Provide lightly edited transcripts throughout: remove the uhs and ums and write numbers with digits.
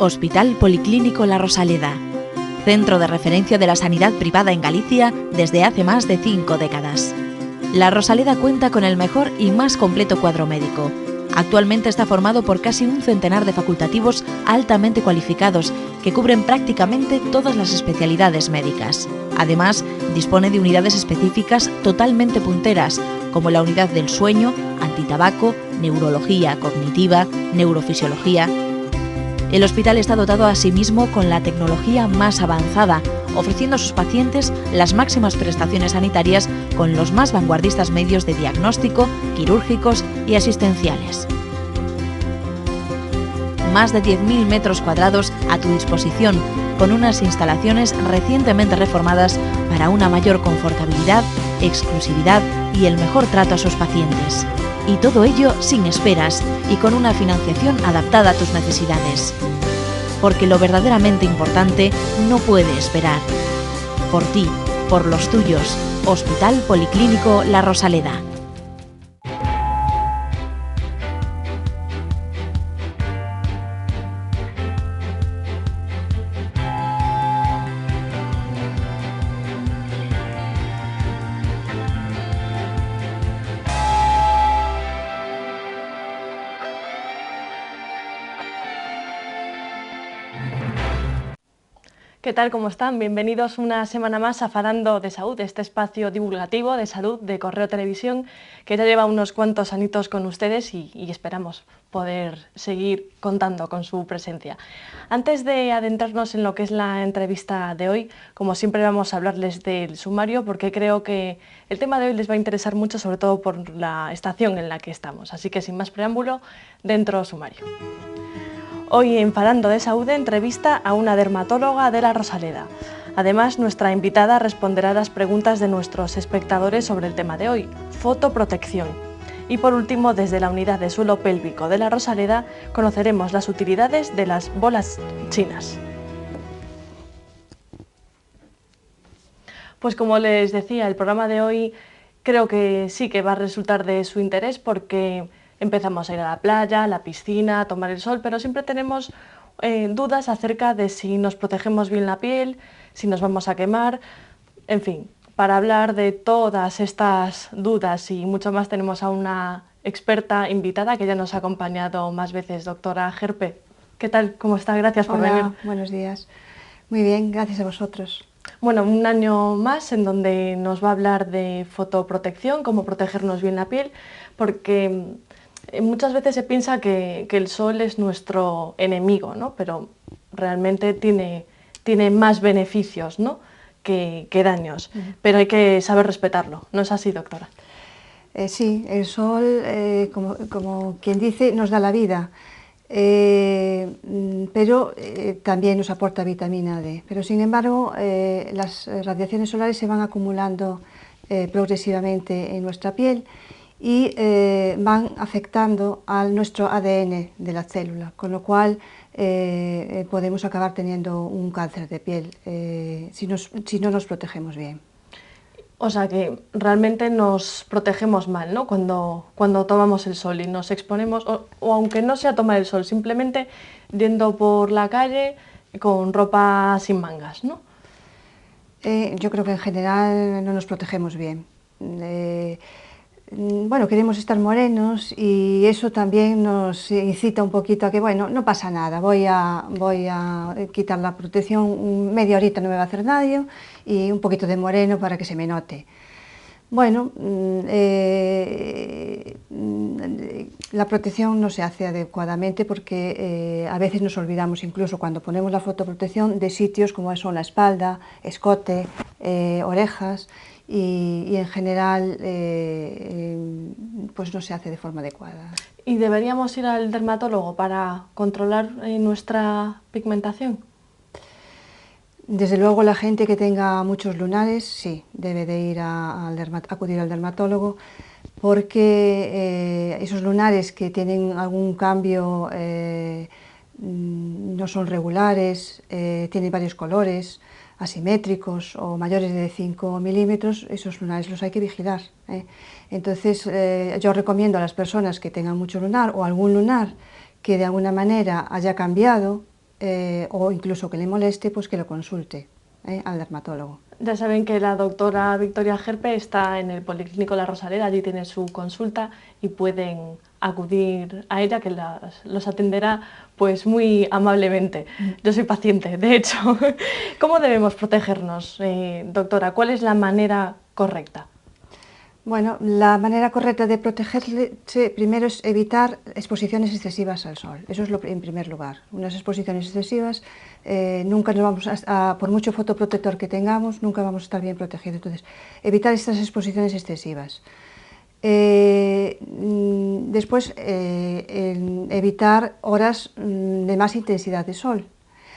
Hospital Policlínico La Rosaleda, centro de referencia de la sanidad privada en Galicia desde hace más de 5 décadas. La Rosaleda cuenta con el mejor y más completo cuadro médico. Actualmente está formado por casi un centenar de facultativos altamente cualificados que cubren prácticamente todas las especialidades médicas. Además, dispone de unidades específicas totalmente punteras, como la unidad del sueño, antitabaco, neurología cognitiva, neurofisiología. El hospital está dotado asimismo con la tecnología más avanzada, ofreciendo a sus pacientes las máximas prestaciones sanitarias con los más vanguardistas medios de diagnóstico, quirúrgicos y asistenciales. Más de 10.000 metros cuadrados a tu disposición, con unas instalaciones recientemente reformadas para una mayor confortabilidad, exclusividad y el mejor trato a sus pacientes. Y todo ello sin esperas y con una financiación adaptada a tus necesidades. Porque lo verdaderamente importante no puede esperar. Por ti, por los tuyos, Hospital Policlínico La Rosaleda. ¿Qué tal? ¿Cómo están? Bienvenidos una semana más a Falando de Salud, este espacio divulgativo de salud de Correo Televisión, que ya lleva unos cuantos añitos con ustedes y esperamos poder seguir contando con su presencia. Antes de adentrarnos en lo que es la entrevista de hoy, como siempre vamos a hablarles del sumario, porque creo que el tema de hoy les va a interesar mucho, sobre todo por la estación en la que estamos. Así que sin más preámbulo, dentro sumario. Hoy en Falando de Salud entrevista a una dermatóloga de La Rosaleda. Además, nuestra invitada responderá a las preguntas de nuestros espectadores sobre el tema de hoy, fotoprotección. Y por último, desde la unidad de suelo pélvico de La Rosaleda, conoceremos las utilidades de las bolas chinas. Pues como les decía, el programa de hoy creo que sí que va a resultar de su interés porque empezamos a ir a la playa, a la piscina, a tomar el sol, pero siempre tenemos dudas acerca de si nos protegemos bien la piel, si nos vamos a quemar, en fin. Para hablar de todas estas dudas y mucho más tenemos a una experta invitada que ya nos ha acompañado más veces, doctora Gerpe. ¿Qué tal? ¿Cómo está? Gracias por venir. Hola, buenos días. Muy bien, gracias a vosotros. Bueno, un año más en donde nos va a hablar de fotoprotección, cómo protegernos bien la piel, porque muchas veces se piensa que el sol es nuestro enemigo, ¿no? Pero realmente tiene más beneficios, ¿no? que daños. Pero hay que saber respetarlo. ¿No es así, doctora? Sí, el sol, como quien dice, nos da la vida, pero también nos aporta vitamina D. Pero sin embargo, las radiaciones solares se van acumulando progresivamente en nuestra piel y van afectando a nuestro ADN de la célula, con lo cual podemos acabar teniendo un cáncer de piel si no nos protegemos bien. O sea que realmente nos protegemos mal, ¿no? Cuando tomamos el sol y nos exponemos, o aunque no sea tomar el sol, simplemente yendo por la calle con ropa sin mangas, ¿no? Yo creo que en general no nos protegemos bien. Bueno, queremos estar morenos y eso también nos incita un poquito a que, bueno, no pasa nada, voy a quitar la protección, media horita no me va a hacer daño y un poquito de moreno para que se me note. Bueno, la protección no se hace adecuadamente porque a veces nos olvidamos, incluso cuando ponemos la fotoprotección, de sitios como son la espalda, escote, orejas, y en general pues no se hace de forma adecuada. ¿Y deberíamos ir al dermatólogo para controlar nuestra pigmentación? Desde luego la gente que tenga muchos lunares sí, debe de ir acudir al dermatólogo porque esos lunares que tienen algún cambio no son regulares, tienen varios colores, asimétricos o mayores de 5 milímetros, esos lunares los hay que vigilar. Entonces yo recomiendo a las personas que tengan mucho lunar o algún lunar que de alguna manera haya cambiado o incluso que le moleste, pues que lo consulte al dermatólogo. Ya saben que la doctora Victoria Gerpe está en el Policlínico La Rosaleda, allí tiene su consulta y pueden acudir a ella, que los atenderá pues muy amablemente. Yo soy paciente, de hecho. ¿Cómo debemos protegernos, doctora? ¿Cuál es la manera correcta? Bueno, la manera correcta de protegerse primero es evitar exposiciones excesivas al sol. Eso es en primer lugar. Unas exposiciones excesivas, nunca nos vamos por mucho fotoprotector que tengamos, nunca vamos a estar bien protegidos. Entonces, evitar estas exposiciones excesivas. Después, evitar horas de más intensidad de sol.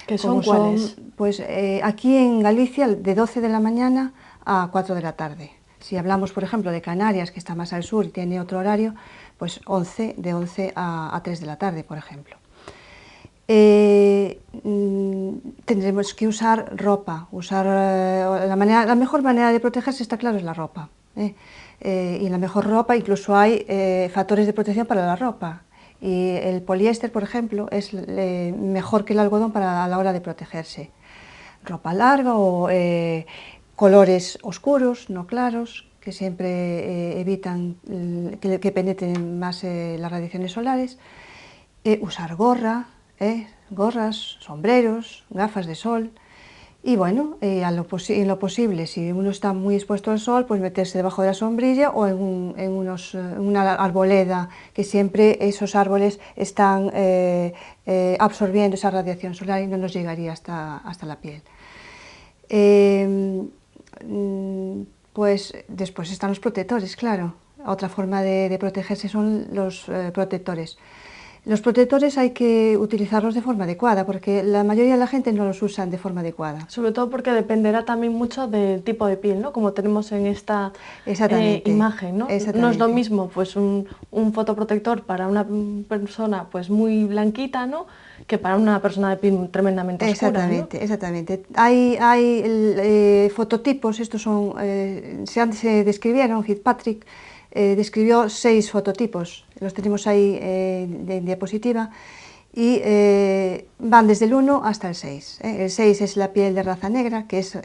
¿Qué son cuáles? Pues aquí en Galicia, de 12 de la mañana a 4 de la tarde. Si hablamos, por ejemplo, de Canarias, que está más al sur y tiene otro horario, pues de 11 a 3 de la tarde, por ejemplo. Tendremos que usar ropa. La mejor manera de protegerse, está claro, es la ropa. Y la mejor ropa, incluso hay factores de protección para la ropa. Y el poliéster, por ejemplo, es mejor que el algodón a la hora de protegerse. Ropa larga o colores oscuros, no claros, que siempre evitan que penetren más las radiaciones solares. Usar gorras, sombreros, gafas de sol. Y bueno, en lo posible, si uno está muy expuesto al sol, pues meterse debajo de la sombrilla o en una arboleda, que siempre esos árboles están absorbiendo esa radiación solar y no nos llegaría hasta la piel. Pues después están los protectores, claro. Otra forma de protegerse son los protectores. Los protectores hay que utilizarlos de forma adecuada, porque la mayoría de la gente no los usan de forma adecuada. Sobre todo porque dependerá también mucho del tipo de piel, ¿no? Como tenemos en esta imagen, ¿no? No es lo mismo pues un fotoprotector para una persona pues muy blanquita, ¿no?, que para una persona de piel tremendamente oscura, ¿no? Exactamente. Hay fototipos, estos son, se describieron, Fitzpatrick describió 6 fototipos, los tenemos ahí de diapositiva, y van desde el 1 hasta el 6. El 6 es la piel de raza negra, que es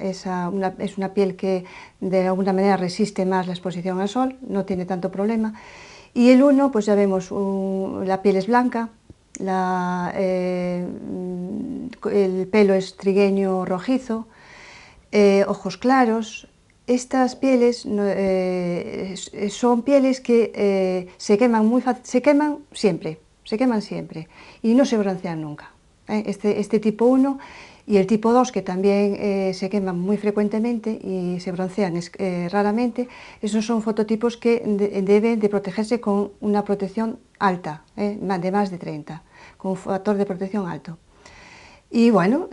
una piel que de alguna manera resiste más la exposición al sol, no tiene tanto problema. Y el 1, pues ya vemos, la piel es blanca, el pelo es trigueño rojizo, ojos claros. Estas pieles son pieles que se queman siempre y no se broncean nunca. Este tipo 1 y el tipo 2, que también se queman muy frecuentemente y se broncean raramente, esos son fototipos que deben de protegerse con una protección alta, de más de 30, con un factor de protección alto. Y bueno,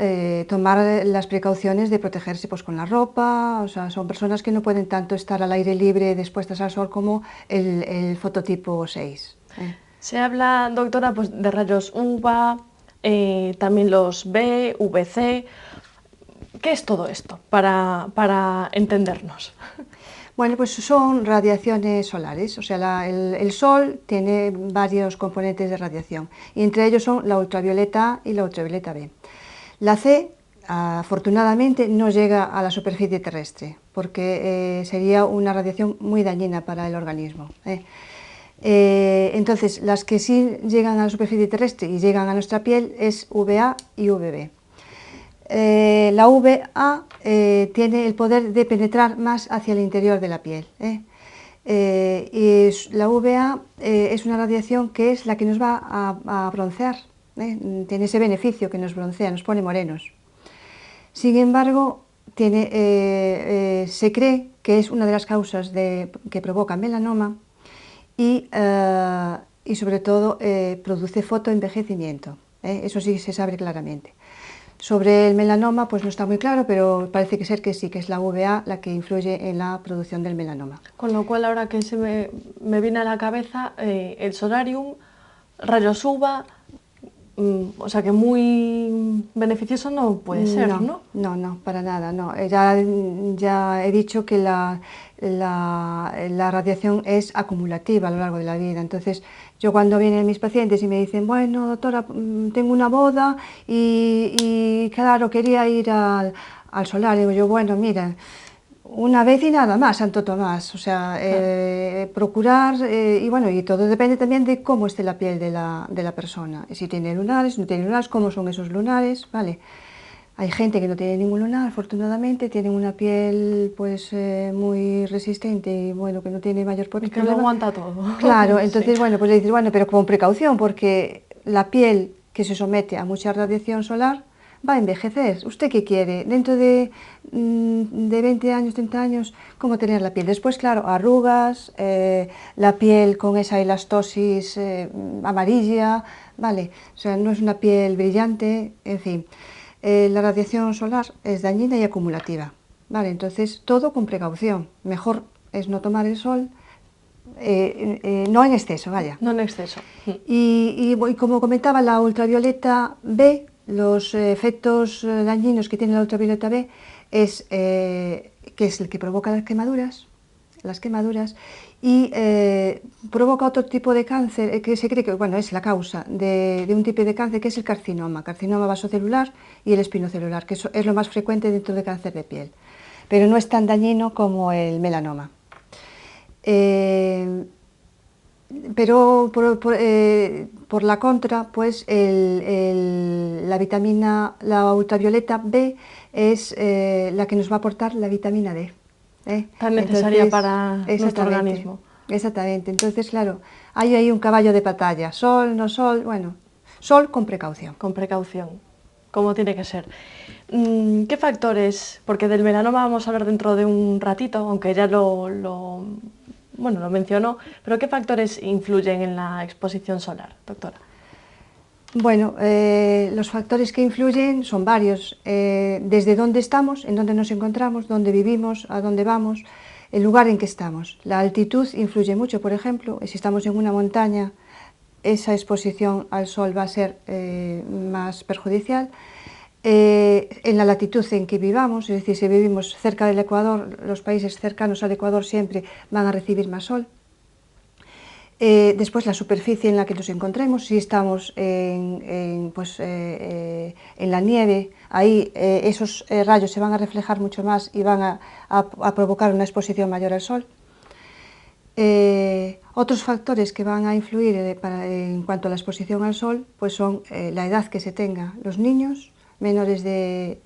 tomar las precauciones de protegerse pues con la ropa, o sea, son personas que no pueden tanto estar al aire libre expuestas al sol como el fototipo 6. Se habla, doctora, pues de rayos UVA, también los B, VC. ¿Qué es todo esto para entendernos? Bueno, pues son radiaciones solares, o sea, el sol tiene varios componentes de radiación y entre ellos son la ultravioleta A y la ultravioleta B. La C, afortunadamente, no llega a la superficie terrestre porque sería una radiación muy dañina para el organismo. Entonces, las que sí llegan a la superficie terrestre y llegan a nuestra piel es VA y VB. La VA tiene el poder de penetrar más hacia el interior de la piel. Y la VA es una radiación que es la que nos va a broncear, tiene ese beneficio que nos broncea, nos pone morenos. Sin embargo, se cree que es una de las causas que provoca melanoma y sobre todo produce fotoenvejecimiento. Eso sí se sabe claramente. Sobre el melanoma pues no está muy claro, pero parece que que sí, que es la VA la que influye en la producción del melanoma. Con lo cual, ahora que se me viene a la cabeza, el solarium, rayos UVA, o sea que muy beneficioso no puede ser, ¿no? No, para nada, no. Ya he dicho que la radiación es acumulativa a lo largo de la vida, entonces Yo cuando vienen mis pacientes y me dicen, bueno, doctora, tengo una boda y claro, quería ir al solar, digo yo, bueno, mira, una vez y nada más, Santo Tomás, o sea, procurar, y bueno, y todo depende también de cómo esté la piel de la persona, si tiene lunares, no tiene lunares, cómo son esos lunares, ¿vale? Hay gente que no tiene ningún lunar, afortunadamente, tienen una piel pues muy resistente y bueno, que no tiene mayor problema. Que lo aguanta todo. Claro, entonces Sí. bueno, pues le dices, bueno, pero con precaución, porque la piel que se somete a mucha radiación solar va a envejecer. ¿Usted qué quiere? Dentro de 20 años, 30 años, ¿cómo tener la piel? Después, claro, arrugas, la piel con esa elastosis amarilla, ¿vale? O sea, no es una piel brillante, en fin. La radiación solar es dañina y acumulativa, ¿vale? Entonces, todo con precaución. Mejor es no tomar el sol, no en exceso, vaya. No en exceso. Y como comentaba, la ultravioleta B, los efectos dañinos que tiene la ultravioleta B es que es el que provoca las quemaduras y provoca otro tipo de cáncer que se cree que bueno, es la causa de un tipo de cáncer que es el carcinoma vasocelular y el espinocelular, que es lo más frecuente dentro de cáncer de piel, pero no es tan dañino como el melanoma. Pero por la contra, pues la ultravioleta B es la que nos va a aportar la vitamina D. Tan necesaria para nuestro exactamente, organismo. exactamente. Entonces, claro, hay ahí un caballo de batalla. Sol, no sol, bueno, sol con precaución. Con precaución, como tiene que ser. ¿Qué factores? Porque del melanoma vamos a hablar dentro de un ratito, aunque ya lo mencionó, pero ¿qué factores influyen en la exposición solar, doctora? Bueno, los factores que influyen son varios, desde dónde estamos, en dónde nos encontramos, dónde vivimos, a dónde vamos, el lugar en que estamos. La altitud influye mucho, por ejemplo, si estamos en una montaña, esa exposición al sol va a ser más perjudicial. En la latitud en que vivamos, es decir, si vivimos cerca del Ecuador, los países cercanos al Ecuador siempre van a recibir más sol. Después la superficie en la que nos encontremos, si estamos en la nieve, ahí esos rayos se van a reflejar mucho más y van a provocar una exposición mayor al sol. Otros factores que van a influir en cuanto a la exposición al sol pues son la edad que se tenga. Los niños menores de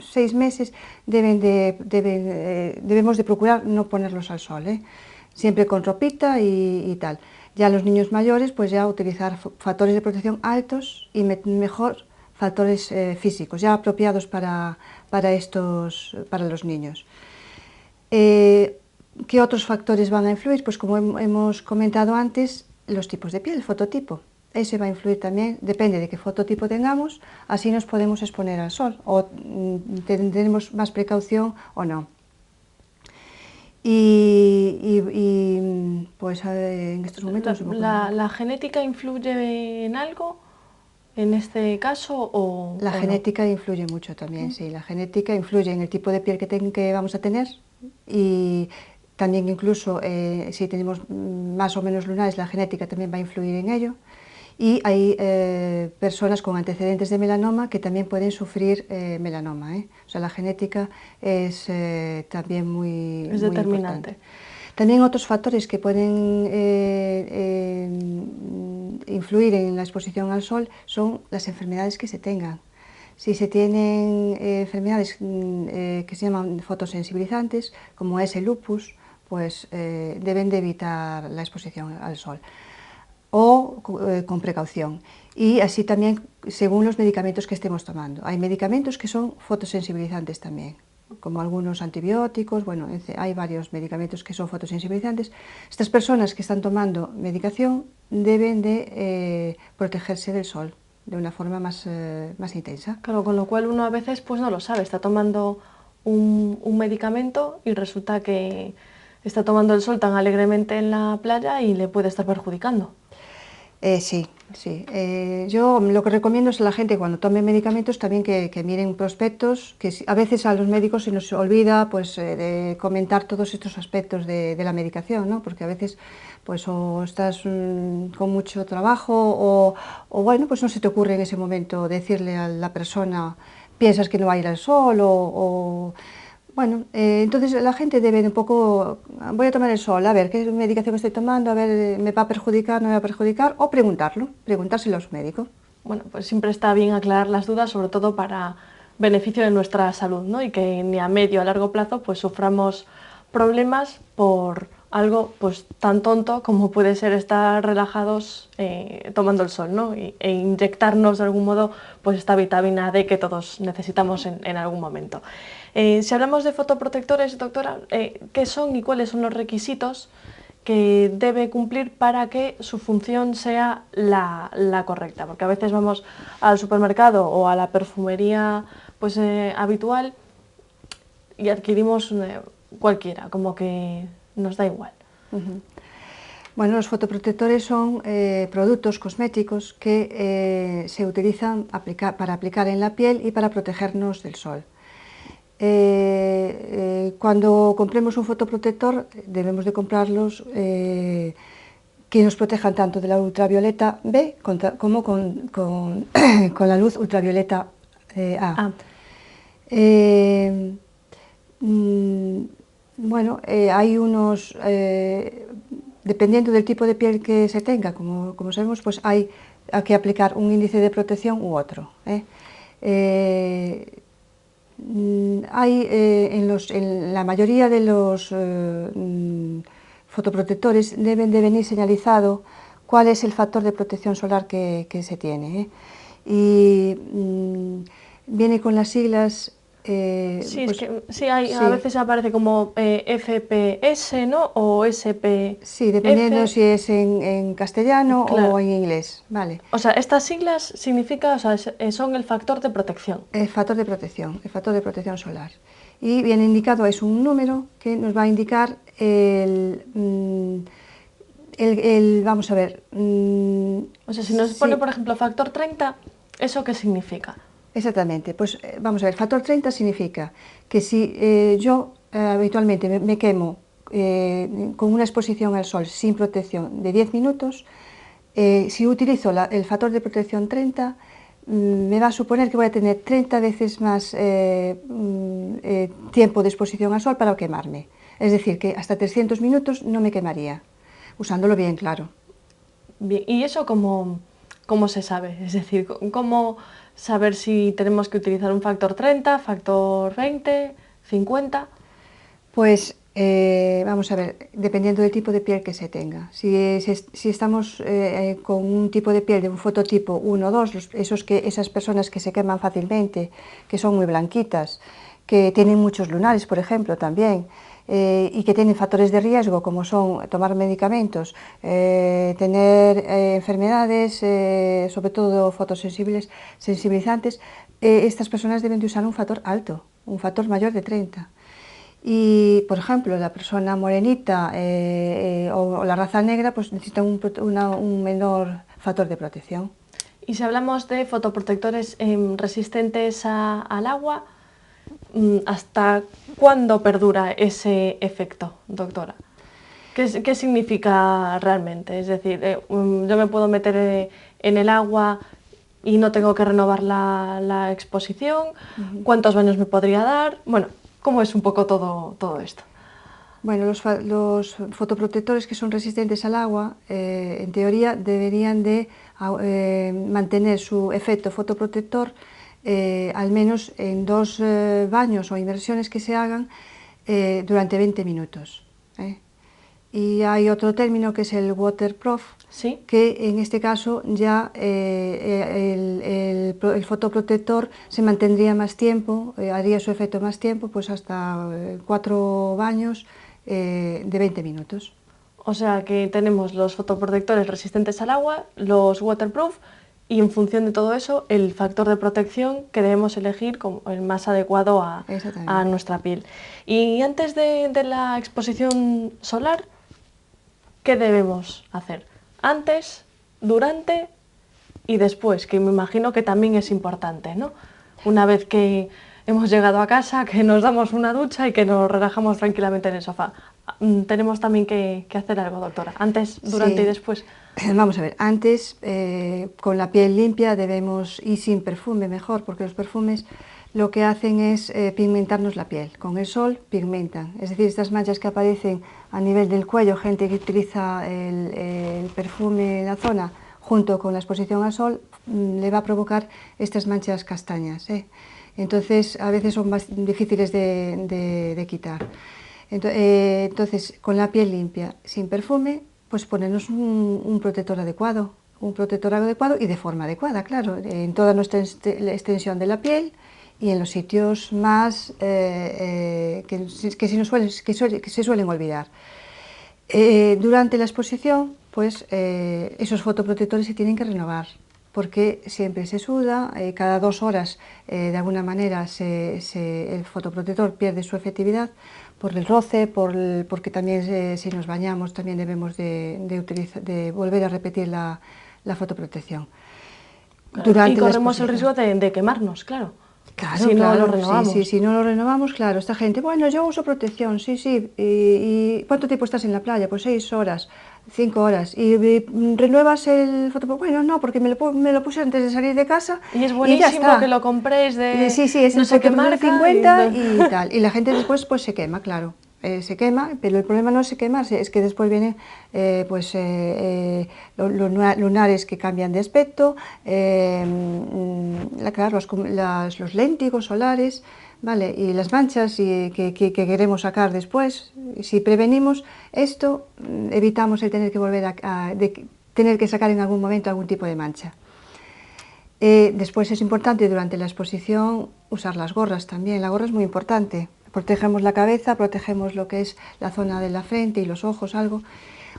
6 meses debemos de procurar no ponerlos al sol, siempre con ropita y tal. Ya los niños mayores, pues ya utilizar factores de protección altos y mejor factores físicos, ya apropiados para los niños. ¿Qué otros factores van a influir? Pues como hemos comentado antes, los tipos de piel, el fototipo. Ese va a influir también, depende de qué fototipo tengamos, así nos podemos exponer al sol o tendremos más precaución o no. Pues en estos momentos... ¿La genética influye en algo en este caso? La genética influye mucho también, sí. La genética influye en el tipo de piel que vamos a tener y también incluso si tenemos más o menos lunares, la genética también va a influir en ello. Y hay personas con antecedentes de melanoma que también pueden sufrir melanoma. O sea, la genética es también muy determinante. Importante. También otros factores que pueden influir en la exposición al sol son las enfermedades que se tengan. Si se tienen enfermedades que se llaman fotosensibilizantes, como es el lupus, pues deben de evitar la exposición al sol o con precaución. Y así también según los medicamentos que estemos tomando. Hay medicamentos que son fotosensibilizantes también, como algunos antibióticos, bueno, hay varios medicamentos que son fotosensibilizantes. Estas personas que están tomando medicación deben de protegerse del sol de una forma más intensa. Claro, con lo cual uno a veces pues no lo sabe, está tomando un medicamento y resulta que está tomando el sol tan alegremente en la playa y le puede estar perjudicando. Sí, sí. Yo lo que recomiendo es a la gente cuando tome medicamentos también que miren prospectos, que a veces a los médicos se nos olvida pues, de comentar todos estos aspectos de la medicación, ¿no? Porque a veces pues o estás con mucho trabajo o bueno, pues no se te ocurre en ese momento decirle a la persona, piensas que no va a ir al sol bueno, entonces la gente debe un poco, voy a tomar el sol, a ver qué medicación estoy tomando, a ver, ¿me va a perjudicar, no me va a perjudicar? O preguntárselo a su médico. Bueno, pues siempre está bien aclarar las dudas, sobre todo para beneficio de nuestra salud, ¿no? Y que ni a medio o a largo plazo pues suframos problemas por algo pues tan tonto como puede ser estar relajados tomando el sol, ¿no? E inyectarnos de algún modo pues esta vitamina D que todos necesitamos en algún momento. Si hablamos de fotoprotectores, doctora, ¿qué son y cuáles son los requisitos que debe cumplir para que su función sea la correcta? Porque a veces vamos al supermercado o a la perfumería pues, habitual y adquirimos cualquiera, como que nos da igual. Bueno, los fotoprotectores son productos cosméticos que se utilizan para aplicar en la piel y para protegernos del sol. Cuando compremos un fotoprotector debemos de comprarlos que nos protejan tanto de la ultravioleta B como con la luz ultravioleta A. Bueno, hay unos, dependiendo del tipo de piel que se tenga, como sabemos, pues hay que aplicar un índice de protección u otro. Hay en la mayoría de los fotoprotectores deben de venir señalizado cuál es el factor de protección solar que se tiene. Y viene con las siglas. Sí, pues, sí, a veces aparece como FPS, ¿no? O SPF. Sí, dependiendo si es en castellano claro. o en inglés, vale. O sea, estas siglas significa, o sea, son el factor de protección. El factor de protección solar. Y viene indicado, es un número que nos va a indicar vamos a ver. O sea, si nos pone, por ejemplo, factor 30, ¿eso qué significa? Exactamente, pues vamos a ver, factor 30 significa que si yo habitualmente me quemo con una exposición al sol sin protección de 10 minutos, si utilizo el factor de protección 30, me va a suponer que voy a tener 30 veces más tiempo de exposición al sol para quemarme. Es decir, que hasta 300 minutos no me quemaría, usándolo bien, claro. Bien, ¿y eso cómo se sabe? Es decir, ¿cómo saber si tenemos que utilizar un factor 30, factor 20, 50? Pues vamos a ver, dependiendo del tipo de piel que se tenga. Si estamos con un tipo de piel de un fototipo 1 o 2, esas personas que se queman fácilmente, que son muy blanquitas, que tienen muchos lunares, por ejemplo, también, y que tienen factores de riesgo como son tomar medicamentos, tener enfermedades, sobre todo sensibilizantes, estas personas deben de usar un factor alto, un factor mayor de 30. Y, por ejemplo, la persona morenita o la raza negra pues necesita un menor factor de protección. Y si hablamos de fotoprotectores resistentes al agua, ¿hasta cuándo perdura ese efecto, doctora? ¿Qué significa realmente? Es decir, yo me puedo meter en el agua y no tengo que renovar la exposición. ¿Cuántos baños me podría dar? Bueno, ¿cómo es un poco todo esto? Bueno, los fotoprotectores que son resistentes al agua, en teoría, deberían de mantener su efecto fotoprotector al menos en 2 baños o inmersiones que se hagan durante 20 minutos. Y hay otro término que es el waterproof, ¿sí? Que en este caso ya el fotoprotector se mantendría más tiempo, haría su efecto más tiempo, pues hasta 4 baños de 20 minutos. O sea que tenemos los fotoprotectores resistentes al agua, los waterproof, y en función de todo eso, el factor de protección que debemos elegir como el más adecuado a nuestra piel. Y antes de la exposición solar, ¿qué debemos hacer? ¿Antes, durante y después, que me imagino que también es importante, ¿no? Una vez que hemos llegado a casa, que nos damos una ducha y que nos relajamos tranquilamente en el sofá. Tenemos también que hacer algo, doctora, antes, durante Sí. y después. Vamos a ver, antes con la piel limpia debemos, y sin perfume mejor, porque los perfumes lo que hacen es pigmentarnos la piel. Con el sol pigmentan, es decir, estas manchas que aparecen a nivel del cuello, gente que utiliza el perfume en la zona junto con la exposición al sol, le va a provocar estas manchas castañas. Entonces, a veces son más difíciles de quitar. Entonces, con la piel limpia, sin perfume, pues ponernos un protector adecuado y de forma adecuada, claro, en toda nuestra extensión de la piel y en los sitios más que se suelen olvidar. Durante la exposición, pues esos fotoprotectores se tienen que renovar, porque siempre se suda, cada 2 horas de alguna manera el fotoprotector pierde su efectividad por el roce, porque también si nos bañamos también debemos de volver a repetir la fotoprotección. Claro, y corremos el riesgo de quemarnos, claro. Claro, si claro, no lo renovamos. Sí, si no lo renovamos, claro, esta gente, bueno, yo uso protección, sí, ¿y cuánto tiempo estás en la playa? Pues 6 horas, 5 horas, ¿y renuevas el fotoprotector? Bueno, no, porque me lo puse antes de salir de casa y es buenísimo y ya está. Que lo compréis de sí, es no el sé qué fotoprotector marca 50 y tal, y la gente después pues se quema, claro. Se quema, pero el problema no es quemarse, es que después vienen los lunares que cambian de aspecto, claro, los léntigos solares, ¿vale? Y las manchas que queremos sacar después. Si prevenimos esto, evitamos el tener que volver tener que sacar en algún momento algún tipo de mancha. Después es importante durante la exposición usar las gorras también, la gorra es muy importante. Protegemos la cabeza, protegemos lo que es la zona de la frente y los ojos, algo.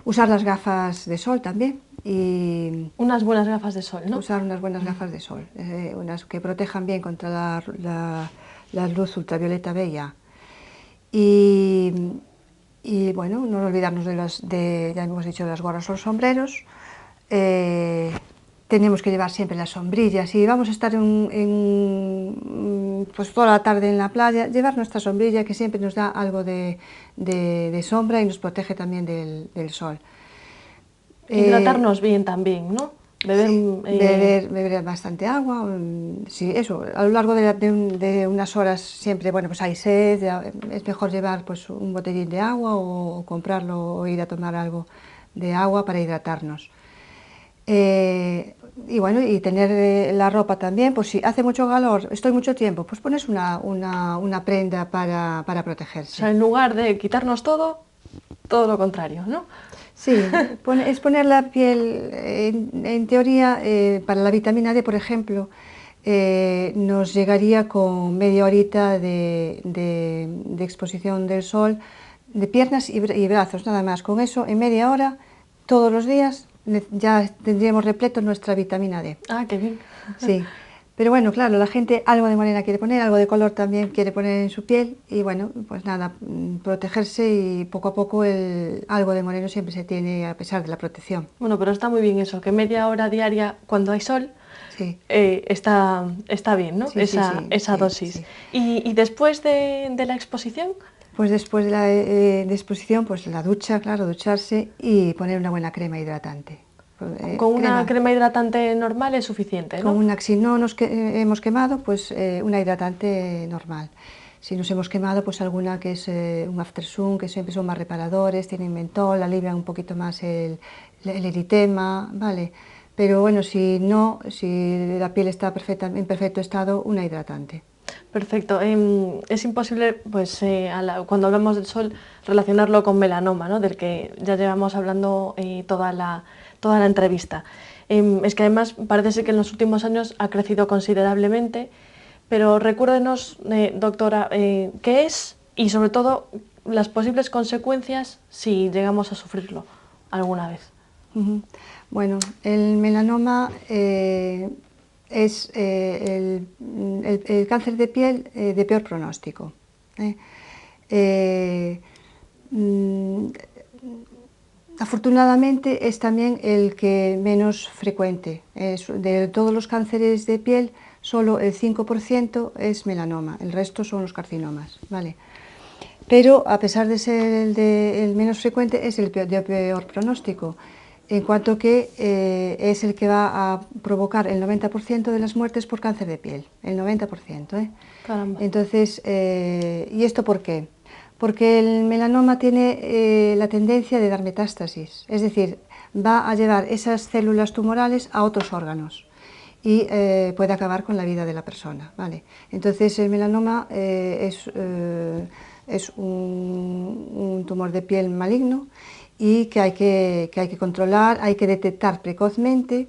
Usar las gafas de sol también. Y unas buenas gafas de sol, ¿no? Usar unas buenas gafas de sol, unas que protejan bien contra la luz ultravioleta B ya. Y bueno, no olvidarnos ya hemos dicho, de las gorras o los sombreros. Tenemos que llevar siempre las sombrillas. Si vamos a estar pues toda la tarde en la playa, llevar nuestra sombrilla, que siempre nos da algo de sombra y nos protege también del sol. Hidratarnos bien también, ¿no? Beber bastante agua, sí, eso, a lo largo de unas horas siempre, bueno, pues hay sed, es mejor llevar pues un botellín de agua o comprarlo o ir a tomar algo de agua para hidratarnos. Y bueno, y tener la ropa también, pues si hace mucho calor, estoy mucho tiempo, pues pones una prenda para protegerse. O sea, en lugar de quitarnos todo lo contrario, ¿no? Sí, es poner la piel, en teoría, para la vitamina D, por ejemplo, nos llegaría con media horita de exposición del sol, de piernas y brazos, nada más. Con eso, en media hora, todos los días, ya tendríamos repleto nuestra vitamina D. Ah, qué bien. Sí. Pero bueno, claro, la gente algo de morena quiere poner, algo de color también quiere poner en su piel y bueno, pues nada, protegerse y poco a poco algo de moreno siempre se tiene a pesar de la protección. Bueno, pero está muy bien eso, que media hora diaria cuando hay sol sí. Está bien, ¿no? Sí, esa dosis. Sí. ¿Y después de la exposición? Pues después de la exposición, pues la ducha, claro, ducharse y poner una buena crema hidratante. Con una crema hidratante normal es suficiente, ¿no? Si no nos hemos quemado, pues una hidratante normal. Si nos hemos quemado, pues alguna que es un aftersun, que siempre son más reparadores, tienen mentol, alivian un poquito más el eritema, ¿vale? Pero bueno, si la piel está en perfecto estado, una hidratante. Perfecto. Es imposible, pues, cuando hablamos del sol, relacionarlo con melanoma, ¿no? Del que ya llevamos hablando toda la entrevista. Es que además parece ser que en los últimos años ha crecido considerablemente, pero recuérdenos, doctora, qué es y sobre todo las posibles consecuencias si llegamos a sufrirlo alguna vez. Bueno, el melanoma es el cáncer de piel de peor Afortunadamente es también el que menos frecuente. De todos los cánceres de piel, solo el 5% es melanoma, el resto son los carcinomas, ¿vale? Pero a pesar de ser el menos frecuente, es el de peor pronóstico, en cuanto que es el que va a provocar el 90% de las muertes por cáncer de piel, el 90%. Caramba. Entonces, ¿y esto por qué? Porque el melanoma tiene la tendencia de dar metástasis, es decir, va a llevar esas células tumorales a otros órganos y puede acabar con la vida de la persona, ¿vale? Entonces el melanoma es un tumor de piel maligno y que hay que controlar, hay que detectar precozmente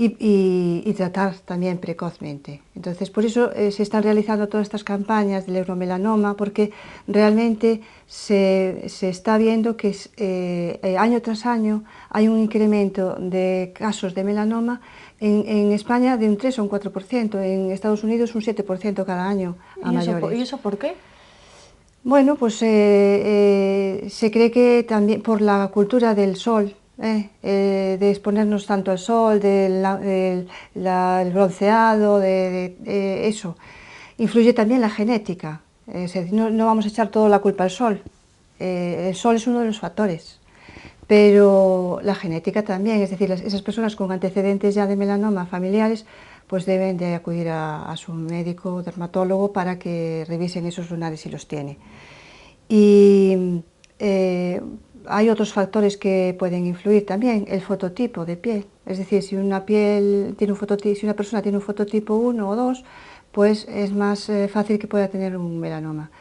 y tratar también precozmente. Entonces, por eso se están realizando todas estas campañas del euromelanoma, porque realmente se está viendo que año tras año hay un incremento de casos de melanoma en España de un 3 o un 4%, en Estados Unidos un 7% cada año a mayores. ¿Y eso por qué? Bueno, pues se cree que también por la cultura del sol, de exponernos tanto al sol, del bronceado, eso. Influye también la genética. Es decir, no vamos a echar toda la culpa al sol. El sol es uno de los factores, pero la genética también. Es decir, esas personas con antecedentes ya de melanoma familiares pues deben de acudir a su médico dermatólogo para que revisen esos lunares si los tiene. Y hay otros factores que pueden influir también, el fototipo de piel. Es decir, si una persona tiene un fototipo 1 o 2, pues es más fácil que pueda tener un melanoma.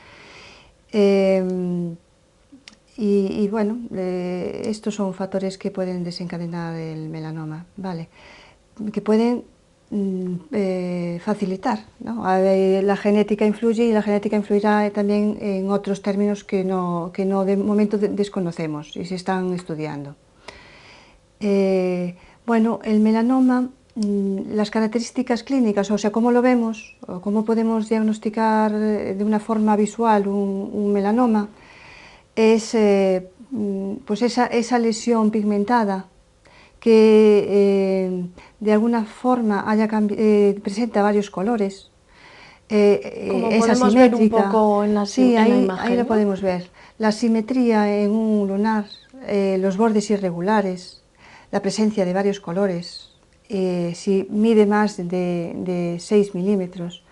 Y bueno, estos son factores que pueden desencadenar el melanoma, ¿vale? Que pueden facilitar, ¿no? La genética influye y la genética influirá también en otros términos que de momento desconocemos y se están estudiando. Bueno, el melanoma, las características clínicas, o sea, cómo lo vemos, o cómo podemos diagnosticar de una forma visual un melanoma, es pues esa lesión pigmentada que de alguna forma presenta varios colores, Como es podemos ver un asimétrica. poco en la imagen, ahí lo ¿no? podemos ver. La simetría en un lunar, los bordes irregulares, la presencia de varios colores, si mide más de 6 milímetros.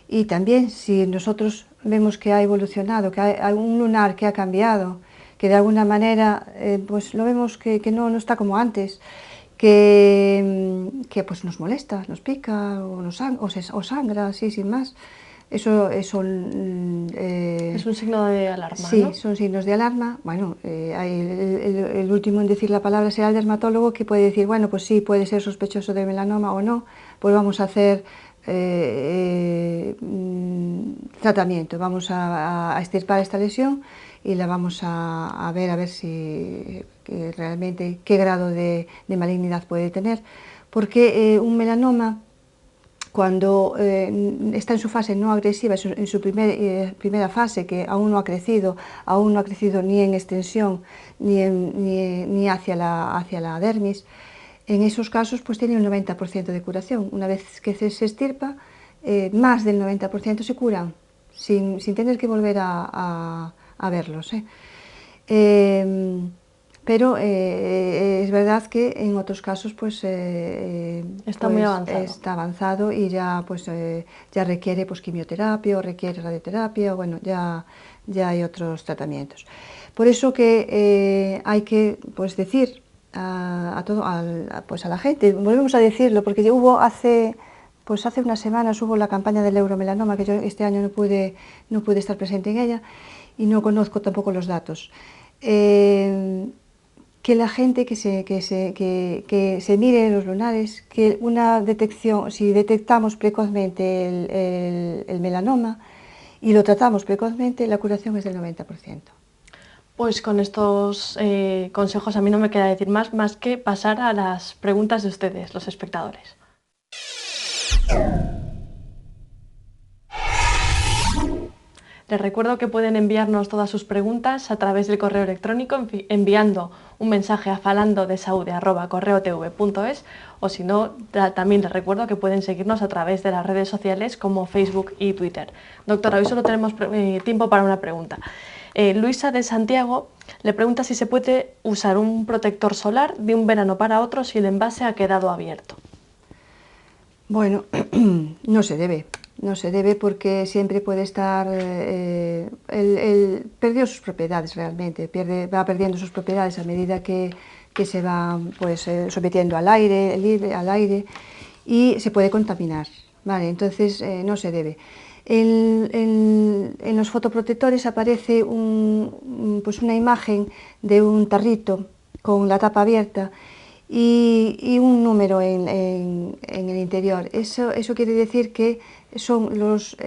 Y también si nosotros vemos que ha evolucionado, que hay un lunar que ha cambiado, que de alguna manera pues lo vemos que no está como antes, que pues nos molesta, nos pica o sangra así sin más. Eso es un signo de alarma, sí, ¿no? son signos de alarma. Bueno, el último en decir la palabra será el dermatólogo, que puede decir, bueno, pues sí, puede ser sospechoso de melanoma o no, pues vamos a hacer tratamiento, vamos a extirpar esta lesión y la vamos a ver si realmente qué grado de malignidad puede tener, porque un melanoma, cuando está en su fase no agresiva, en su primera fase, que aún no ha crecido ni en extensión ni hacia la dermis, en esos casos pues tiene un 90% de curación. Una vez que se extirpa, más del 90% se curan, sin tener que volver a verlos. Pero es verdad que en otros casos pues, muy avanzado. Está avanzado y ya, pues, ya requiere pues, quimioterapia o requiere radioterapia, bueno, ya hay otros tratamientos. Por eso que hay que pues, decir a la gente, volvemos a decirlo, porque hace unas semanas hubo la campaña del euromelanoma, que yo este año no pude estar presente en ella y no conozco tampoco los datos. Que la gente que se mire los lunares, que una detección, si detectamos precozmente el melanoma y lo tratamos precozmente, la curación es del 90%. Pues con estos consejos a mí no me queda decir más que pasar a las preguntas de ustedes, los espectadores. Les recuerdo que pueden enviarnos todas sus preguntas a través del correo electrónico enviando un mensaje a falandodesaude@correotv.es, o si no, también les recuerdo que pueden seguirnos a través de las redes sociales como Facebook y Twitter. Doctora, hoy solo tenemos tiempo para una pregunta. Luisa de Santiago le pregunta si se puede usar un protector solar de un verano para otro si el envase ha quedado abierto. Bueno, no se debe. No se debe porque siempre puede estar, perdió sus propiedades realmente, va perdiendo sus propiedades a medida que se va pues, sometiendo al aire, y se puede contaminar, ¿vale? Entonces no se debe. En los fotoprotectores aparece pues una imagen de un tarrito con la tapa abierta y un número en el interior. Eso quiere decir que son los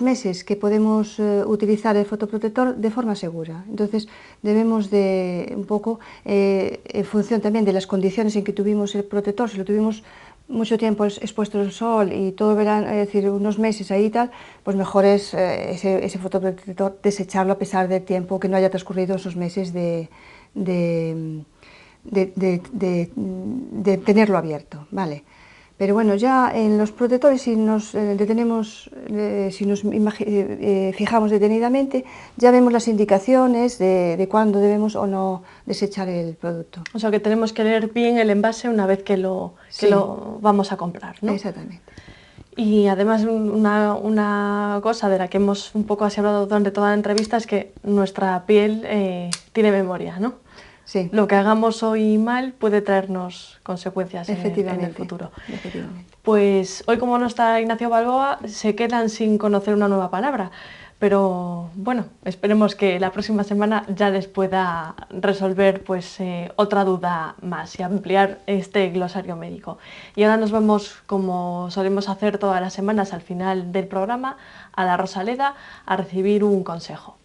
meses que podemos utilizar el fotoprotector de forma segura. Entonces debemos de un poco, en función también de las condiciones en que tuvimos el protector, si lo tuvimos mucho tiempo expuesto al sol y todo verano, es decir, unos meses ahí y tal, pues mejor es ese fotoprotector desecharlo a pesar del tiempo que no haya transcurrido esos meses de tenerlo abierto, ¿vale? Pero bueno, ya en los protectores, si nos detenemos, si nos fijamos detenidamente, ya vemos las indicaciones de cuándo debemos o no desechar el producto. O sea que tenemos que leer bien el envase una vez que lo vamos a comprar, ¿no? Exactamente. Y además una cosa de la que hemos un poco así hablado durante toda la entrevista es que nuestra piel tiene memoria, ¿no? Sí. Lo que hagamos hoy mal puede traernos consecuencias en el futuro. Efectivamente. Pues hoy, como no está Ignacio Balboa, se quedan sin conocer una nueva palabra. Pero bueno, esperemos que la próxima semana ya les pueda resolver pues, otra duda más y ampliar este glosario médico. Y ahora nos vamos, como solemos hacer todas las semanas al final del programa, a la Rosaleda a recibir un consejo.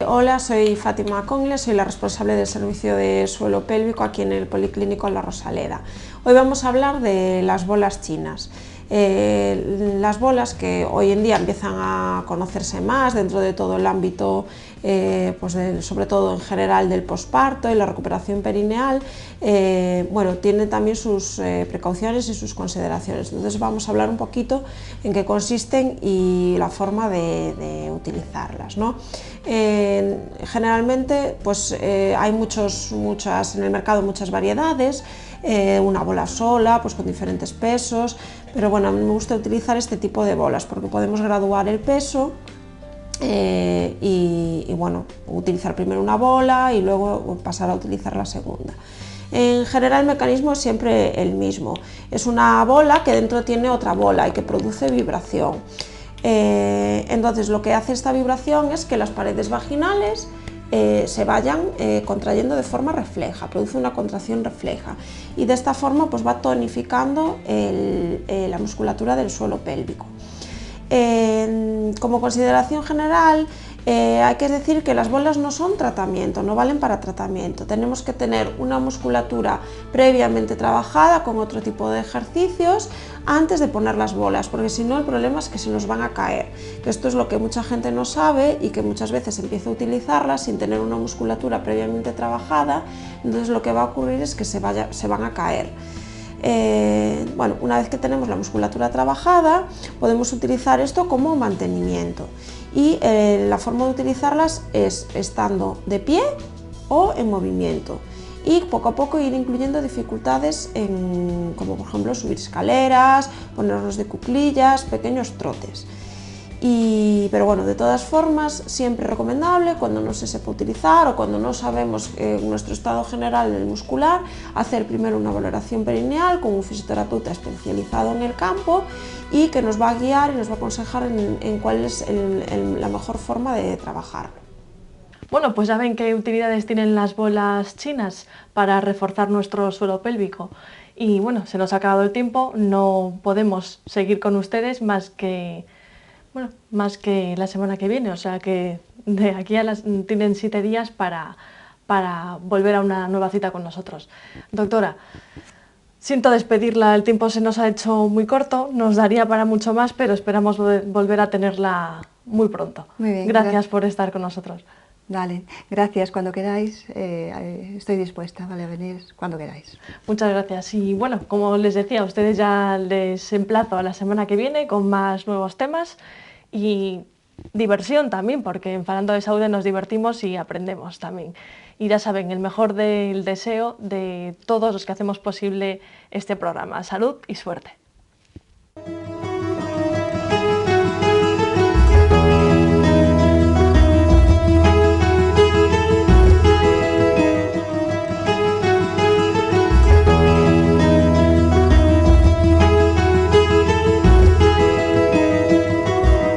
Hola, soy Fátima Congle, soy la responsable del servicio de suelo pélvico aquí en el Policlínico La Rosaleda. Hoy vamos a hablar de las bolas chinas. Las bolas que hoy en día empiezan a conocerse más dentro de todo el ámbito, pues sobre todo en general del posparto y la recuperación perineal, bueno, tienen también sus precauciones y sus consideraciones. Entonces vamos a hablar un poquito en qué consisten y la forma de utilizarlas, ¿no? Generalmente pues, hay muchas en el mercado, muchas variedades, una bola sola pues con diferentes pesos, pero bueno, a mí me gusta utilizar este tipo de bolas porque podemos graduar el peso y bueno, utilizar primero una bola y luego pasar a utilizar la segunda. En general el mecanismo es siempre el mismo, es una bola que dentro tiene otra bola y que produce vibración. Entonces lo que hace esta vibración es que las paredes vaginales se vayan contrayendo de forma refleja, produce una contracción refleja y de esta forma pues va tonificando la musculatura del suelo pélvico. Como consideración general, hay que decir que las bolas no son tratamiento, no valen para tratamiento. Tenemos que tener una musculatura previamente trabajada con otro tipo de ejercicios antes de poner las bolas, porque si no el problema es que se nos van a caer. Esto es lo que mucha gente no sabe y que muchas veces empieza a utilizarlas sin tener una musculatura previamente trabajada, entonces lo que va a ocurrir es que se van a caer. Bueno, una vez que tenemos la musculatura trabajada, podemos utilizar esto como mantenimiento y la forma de utilizarlas es estando de pie o en movimiento y poco a poco ir incluyendo dificultades como por ejemplo subir escaleras, ponernos de cuclillas, pequeños trotes. Pero bueno, de todas formas, siempre recomendable cuando no se sepa utilizar o cuando no sabemos nuestro estado general del muscular, hacer primero una valoración perineal con un fisioterapeuta especializado en el campo y que nos va a guiar y nos va a aconsejar en cuál es la mejor forma de trabajarlo. Bueno, pues ya ven qué utilidades tienen las bolas chinas para reforzar nuestro suelo pélvico. Y bueno, se nos ha acabado el tiempo, no podemos seguir con ustedes más que la semana que viene, o sea que de aquí tienen 7 días para volver a una nueva cita con nosotros. Doctora, Siento despedirla, el tiempo se nos ha hecho muy corto, nos daría para mucho más, pero esperamos volver a tenerla muy pronto. Muy bien, Gracias por estar con nosotros. Dale, gracias, cuando queráis, estoy dispuesta, vale, a venir cuando queráis. Muchas gracias. Y bueno, como les decía, a ustedes ya les emplazo a la semana que viene con más nuevos temas y diversión también, porque en Falando de Saúde nos divertimos y aprendemos también. Y ya saben, el mejor del deseo de todos los que hacemos posible este programa. Salud y suerte.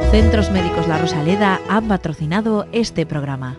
Centros Médicos La Rosaleda han patrocinado este programa.